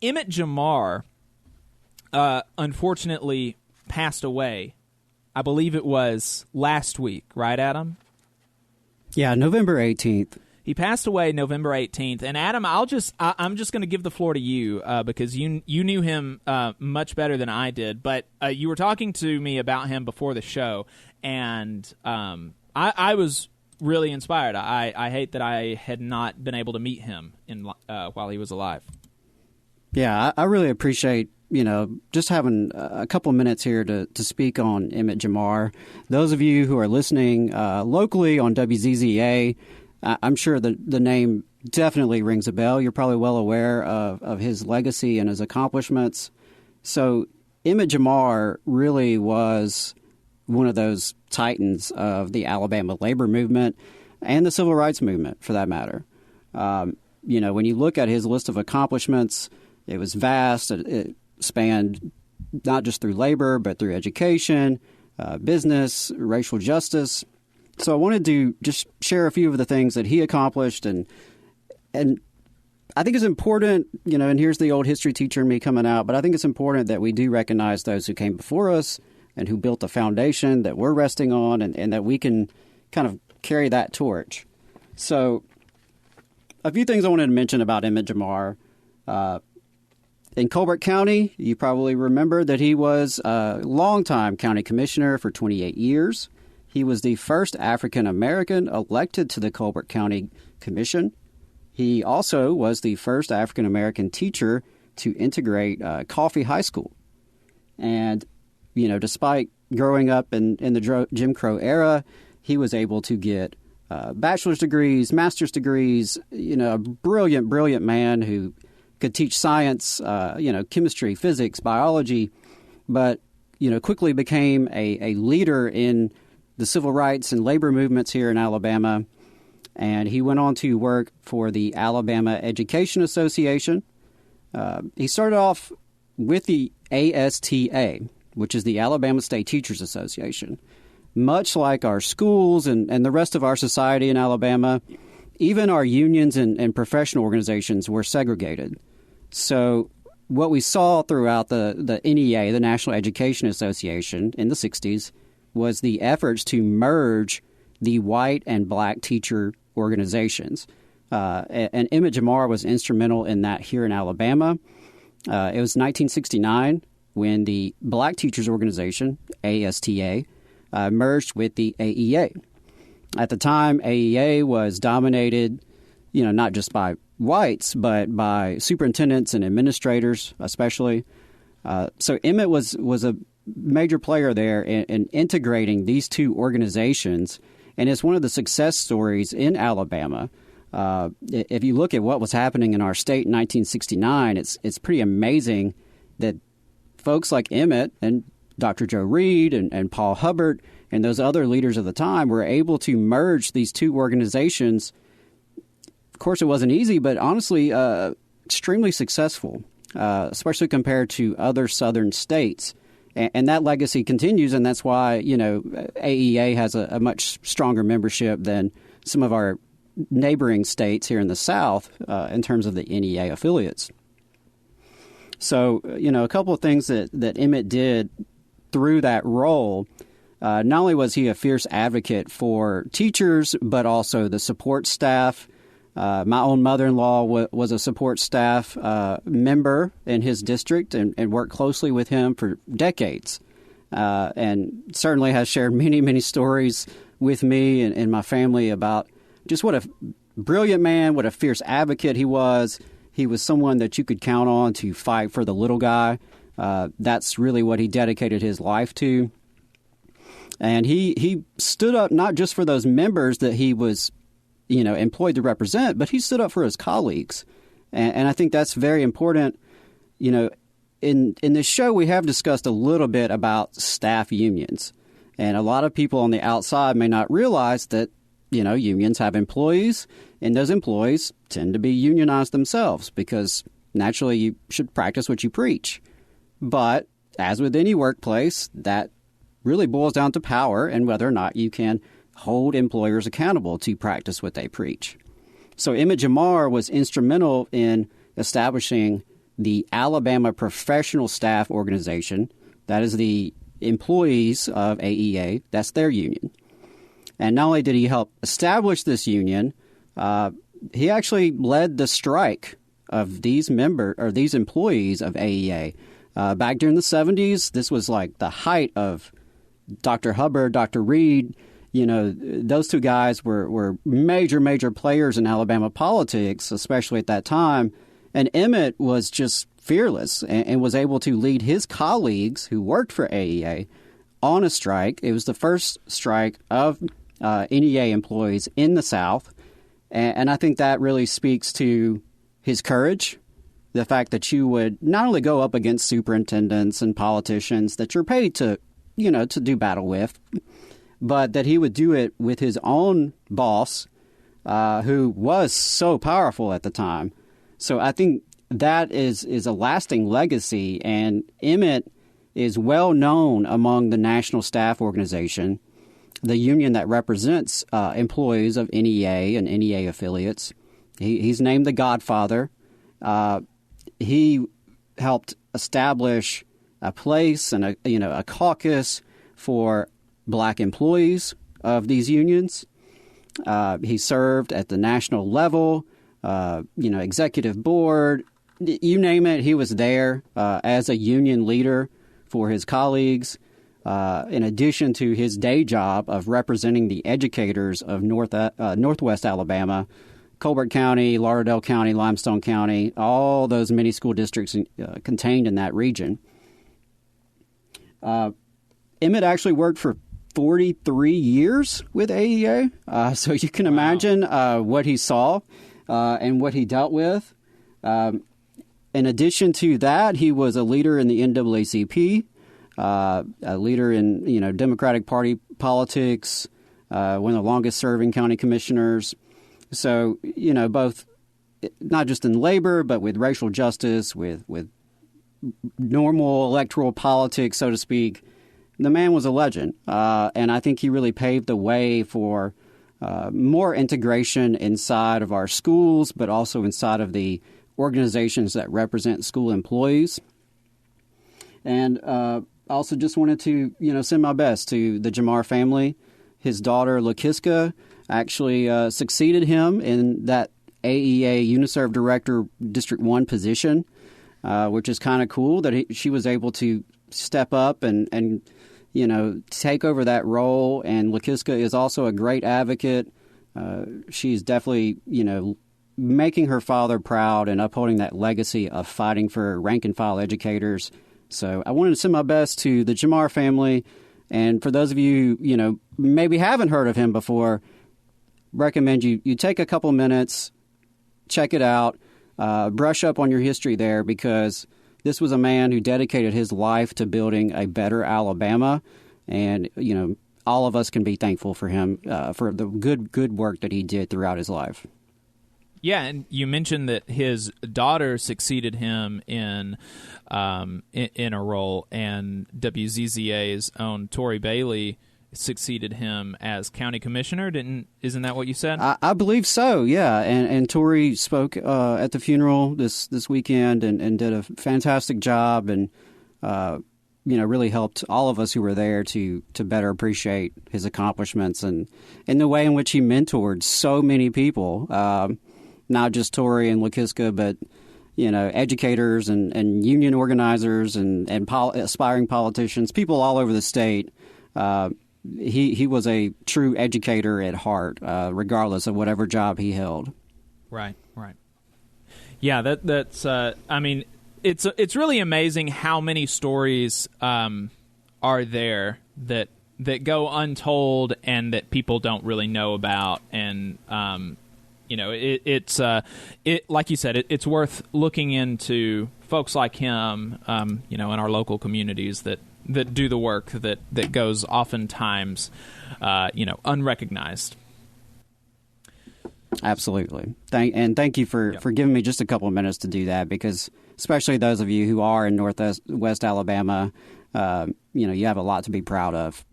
Emmitt Jimmar, unfortunately, passed away. I believe it was last week, right, Adam? Yeah, November 18th. He passed away November 18th. And Adam, I'm just going to give the floor to you because you knew him much better than I did. But you were talking to me about him before the show, and I was really inspired. I hate that I had not been able to meet him while he was alive. Yeah, I really appreciate, just having a couple of minutes here to speak on Emmitt Jimmar. Those of you who are listening locally on WZZA, I'm sure the name definitely rings a bell. You're probably well aware of his legacy and his accomplishments. So Emmitt Jimmar really was one of those titans of the Alabama labor movement and the civil rights movement, for that matter. When you look at his list of accomplishments, it was vast. It spanned not just through labor, but through education, business, racial justice. So I wanted to just share a few of the things that he accomplished. And I think it's important, and here's the old history teacher in me coming out, but I think it's important that we do recognize those who came before us and who built the foundation that we're resting on, and that we can kind of carry that torch. So a few things I wanted to mention about Emmitt Jimmar. In Colbert County, you probably remember that he was a longtime county commissioner for 28 years. He was the first African-American elected to the Colbert County Commission. He also was the first African-American teacher to integrate Coffee High School. And, despite growing up in the Jim Crow era, he was able to get bachelor's degrees, master's degrees, a brilliant, brilliant man who could teach science, chemistry, physics, biology, but, quickly became a leader in the civil rights and labor movements here in Alabama. And he went on to work for the Alabama Education Association. He started off with the ASTA, which is the Alabama State Teachers Association. Much like our schools and the rest of our society in Alabama, even our unions and professional organizations were segregated. So what we saw throughout the NEA, the National Education Association, in the 60s, was the efforts to merge the white and black teacher organizations. And Emmitt Jimmar was instrumental in that here in Alabama. It was 1969 when the Black Teachers Organization, ASTA, merged with the AEA. At the time, AEA was dominated, not just by whites, but by superintendents and administrators, especially. So Emmitt was a major player there in integrating these two organizations, and it's one of the success stories in Alabama. If you look at what was happening in our state in 1969, it's pretty amazing that folks like Emmitt and Dr. Joe Reed and Paul Hubbard and those other leaders of the time were able to merge these two organizations. Of course, it wasn't easy, but honestly, extremely successful, especially compared to other southern states. And that legacy continues, and that's why, AEA has a much stronger membership than some of our neighboring states here in the South in terms of the NEA affiliates. So, a couple of things that Emmitt did through that role. Not only was he a fierce advocate for teachers, but also the support staff. My own mother-in-law was a support staff member in his district and worked closely with him for decades, and certainly has shared many, many stories with me and my family about just what a brilliant man, what a fierce advocate he was. He was someone that you could count on to fight for the little guy. That's really what he dedicated his life to. And he stood up not just for those members that he was employed to represent, but he stood up for his colleagues. And I think that's very important. In this show, we have discussed a little bit about staff unions. And a lot of people on the outside may not realize that, unions have employees, and those employees tend to be unionized themselves because naturally you should practice what you preach. But as with any workplace, that really boils down to power and whether or not you can hold employers accountable to practice what they preach. So Emmitt Jimmar was instrumental in establishing the Alabama Professional Staff Organization. That is the employees of AEA. That's their union. And not only did he help establish this union, he actually led the strike of these employees of AEA. Back during the 70s, this was like the height of Dr. Hubbard, Dr. Reed. Those two guys were major players in Alabama politics, especially at that time. And Emmitt was just fearless and was able to lead his colleagues who worked for AEA on a strike. It was the first strike of NEA employees in the South. And I think that really speaks to his courage, the fact that you would not only go up against superintendents and politicians that you're paid to do battle with, but that he would do it with his own boss, who was so powerful at the time. So I think that is a lasting legacy, and Emmitt is well known among the National Staff Organization, the union that represents employees of NEA and NEA affiliates. He's named the Godfather. He helped establish a place and a caucus for black employees of these unions. He served at the national level, executive board, you name it. He was there as a union leader for his colleagues, in addition to his day job of representing the educators of Northwest Alabama, Colbert County, Lauderdale County, Limestone County, all those many school districts contained in that region. Emmitt actually worked for 43 years with AEA, so you can imagine what he saw and what he dealt with. In addition to that, he was a leader in the NAACP, a leader in Democratic Party politics, one of the longest-serving county commissioners. So, both not just in labor, but with racial justice, with normal electoral politics, so to speak, the man was a legend. And I think he really paved the way for more integration inside of our schools, but also inside of the organizations that represent school employees. And also just wanted to, send my best to the Jimmar family. His daughter, Lakiska, actually succeeded him in that AEA Uniserv Director District 1 position, which is kind of cool that she was able to step up and take over that role. And Lakiska is also a great advocate. She's definitely, making her father proud and upholding that legacy of fighting for rank-and-file educators. So I wanted to send my best to the Jimmar family. And for those of you, maybe haven't heard of him before, recommend you take a couple minutes, check it out, brush up on your history there, because this was a man who dedicated his life to building a better Alabama. And, all of us can be thankful for him for the good work that he did throughout his life. Yeah, and you mentioned that his daughter succeeded him in a role, and WZZA's own Tori Bailey succeeded him as county commissioner. Isn't that what you said? I believe so. Yeah, and Tori spoke at the funeral this weekend and did a fantastic job, and really helped all of us who were there to better appreciate his accomplishments and the way in which he mentored so many people. Not just Tori and Lakiska, but, educators and union organizers and aspiring politicians, people all over the state. He was a true educator at heart, regardless of whatever job he held. Right. Yeah, that's. It's really amazing how many stories are there that go untold and that people don't really know about, and it's like you said, it's worth looking into folks like him, in our local communities that do the work that goes oftentimes, unrecognized. Absolutely. Thank you for giving me just a couple of minutes to do that, because especially those of you who are in Northwest Alabama, you have a lot to be proud of.